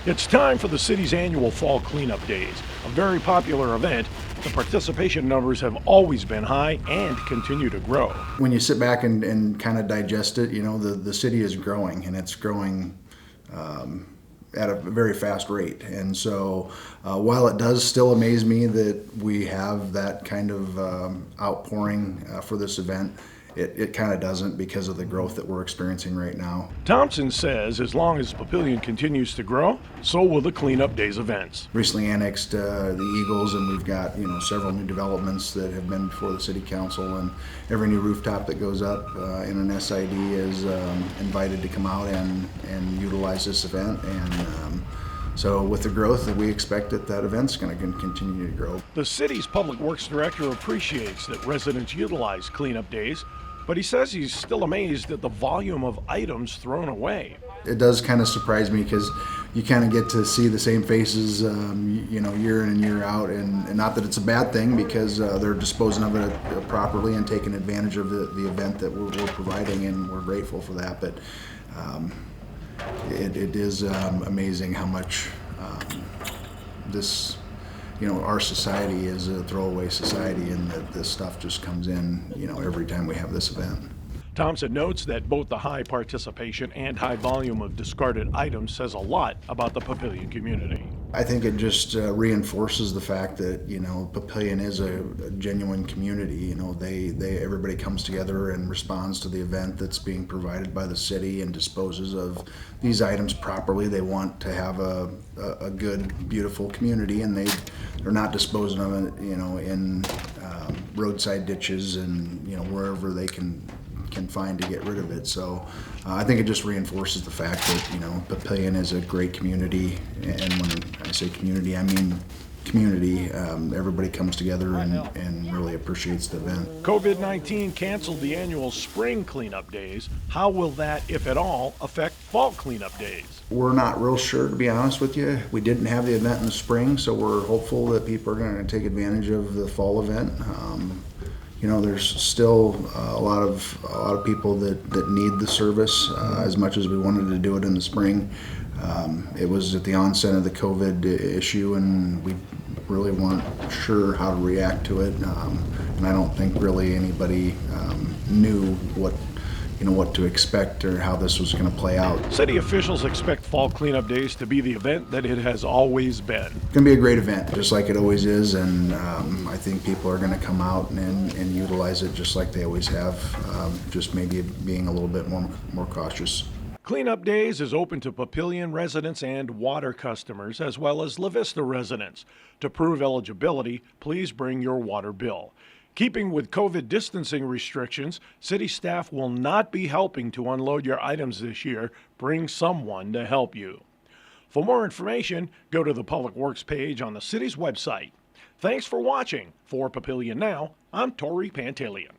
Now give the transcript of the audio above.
It's time for the city's annual Fall Cleanup Days, a very popular event. The participation numbers have always been high and continue to grow. When you sit back and kind of digest it, the city is growing, and it's growing at a very fast rate. And so while it does still amaze me that we have that kind of outpouring for this event, it kind of doesn't, because of the growth that we're experiencing right now. Thompson says as long as Papillion continues to grow, so will the Cleanup Days events. Recently annexed the Eagles, and we've got several new developments that have been before the city council, and every new rooftop that goes up in an SID is invited to come out and utilize this event. And so with the growth, that we expect that event's going to continue to grow. The city's public works director appreciates that residents utilize Cleanup Days, but he says he's still amazed at the volume of items thrown away. It does kind of surprise me, because you kind of get to see the same faces, year in and year out, and not that it's a bad thing, because they're disposing of it properly and taking advantage of the event that we're providing, and we're grateful for that. But it is amazing how much this, our society is a throwaway society, and that this stuff just comes in, every time we have this event. Thompson notes that both the high participation and high volume of discarded items says a lot about the Papillion community. I think it just reinforces the fact that Papillion is a genuine community. Everybody comes together and responds to the event that's being provided by the city and disposes of these items properly. They want to have a good, beautiful community, and they're not disposing of it, in roadside ditches and wherever they can find to get rid of it. So I think it just reinforces the fact that Papillion is a great community, and when I say community, I mean community. Everybody comes together and really appreciates the event. COVID-19 canceled the annual Spring Cleanup Days. How will that, if at all, affect Fall Cleanup Days? We're not real sure, to be honest with you. We didn't have the event in the spring, so we're hopeful that people are going to take advantage of the fall event. There's still a lot of people that need the service as much as we wanted to do it in the spring. It was at the onset of the COVID issue, and we really weren't sure how to react to it. And I don't think really anybody knew what to expect or how this was going to play out. City officials expect Fall Cleanup Days to be the event that it has always been. It's going to be a great event, just like it always is, and I think people are going to come out and utilize it just like they always have, just maybe being a little bit more cautious. Cleanup Days is open to Papillion residents and water customers, as well as La Vista residents. To prove eligibility, please bring your water bill. Keeping with COVID distancing restrictions, city staff will not be helping to unload your items this year. Bring someone to help you. For more information, go to the Public Works page on the city's website. Thanks for watching. For Papillion Now, I'm Tori Pantaleon.